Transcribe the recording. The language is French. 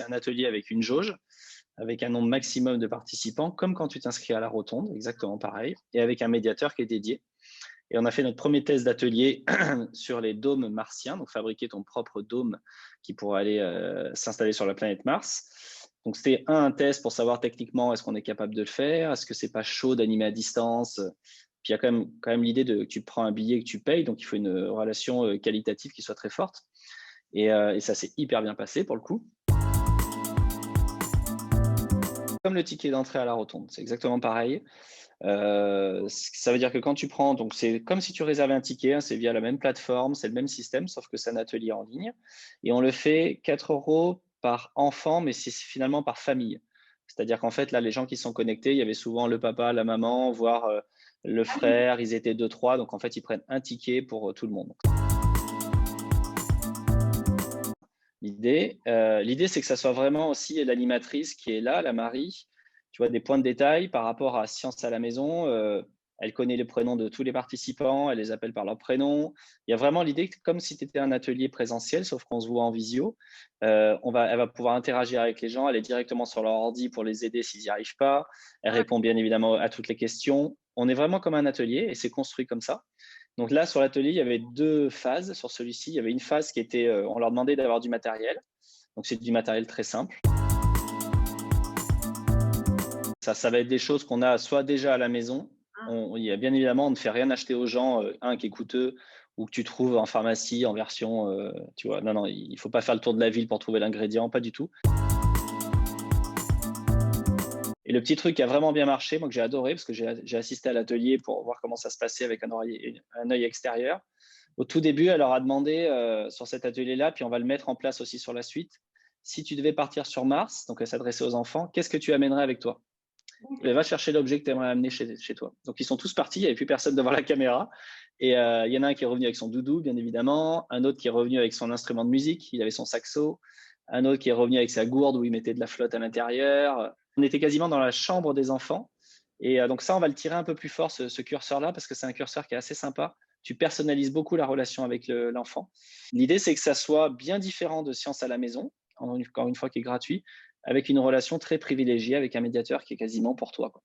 c'est un atelier avec une jauge, avec un nombre maximum de participants, comme quand tu t'inscris à la rotonde, exactement pareil, et avec un médiateur qui est dédié. Et on a fait notre premier test d'atelier sur les dômes martiens, donc fabriquer ton propre dôme qui pourra aller s'installer sur la planète Mars. Donc c'était un test pour savoir techniquement est-ce qu'on est capable de le faire, est-ce que c'est pas chaud d'animer à distance. Puis il y a quand même l'idée de que tu prends un billet que tu payes, donc il faut une relation qualitative qui soit très forte. Et ça s'est hyper bien passé pour le coup. Comme le ticket d'entrée à la rotonde, c'est exactement pareil. Ça veut dire que quand tu prends, donc c'est comme si tu réservais un ticket, hein, c'est via la même plateforme, c'est le même système, sauf que c'est un atelier en ligne. Et on le fait 4 € par enfant, mais c'est finalement par famille. C'est-à-dire qu'en fait, là, les gens qui sont connectés, il y avait souvent le papa, la maman, voire le frère, ils étaient deux, trois. Donc en fait, ils prennent un ticket pour tout le monde. L'idée, c'est que ça soit vraiment aussi l'animatrice qui est là, la Marie, tu vois, des points de détail par rapport à Science à la maison. Elle connaît les prénoms de tous les participants, elle les appelle par leur prénom. Il y a vraiment l'idée que comme si tu étais un atelier présentiel, sauf qu'on se voit en visio, elle va pouvoir interagir avec les gens, elle est directement sur leur ordi pour les aider s'ils n'y arrivent pas. Elle répond bien évidemment à toutes les questions. On est vraiment comme un atelier et c'est construit comme ça. Donc là, sur l'atelier, il y avait 2 phases. Sur celui-ci, il y avait une phase qui était, on leur demandait d'avoir du matériel. Donc c'est du matériel très simple. Ça va être des choses qu'on a soit déjà à la maison. Il y a bien évidemment, on ne fait rien acheter aux gens, un qui est coûteux ou que tu trouves en pharmacie en version, tu vois? Non, non, il ne faut pas faire le tour de la ville pour trouver l'ingrédient, pas du tout. Et le petit truc qui a vraiment bien marché, moi que j'ai adoré parce que j'ai assisté à l'atelier pour voir comment ça se passait avec un œil extérieur. Au tout début, elle leur a demandé sur cet atelier-là, puis on va le mettre en place aussi sur la suite. Si tu devais partir sur Mars, donc elle s'adressait aux enfants, qu'est-ce que tu amènerais avec toi? Et va chercher l'objet que tu aimerais amener chez toi. Donc ils sont tous partis, il n'y avait plus personne devant la caméra. Et il y en a un qui est revenu avec son doudou, bien évidemment, un autre qui est revenu avec son instrument de musique, il avait son saxo, un autre qui est revenu avec sa gourde où il mettait de la flotte à l'intérieur. On était quasiment dans la chambre des enfants. Et donc ça, on va le tirer un peu plus fort, ce curseur-là, parce que c'est un curseur qui est assez sympa. Tu personnalises beaucoup la relation avec l'enfant. L'idée, c'est que ça soit bien différent de Science à la maison, encore une fois, qui est gratuit, avec une relation très privilégiée avec un médiateur qui est quasiment pour toi, quoi.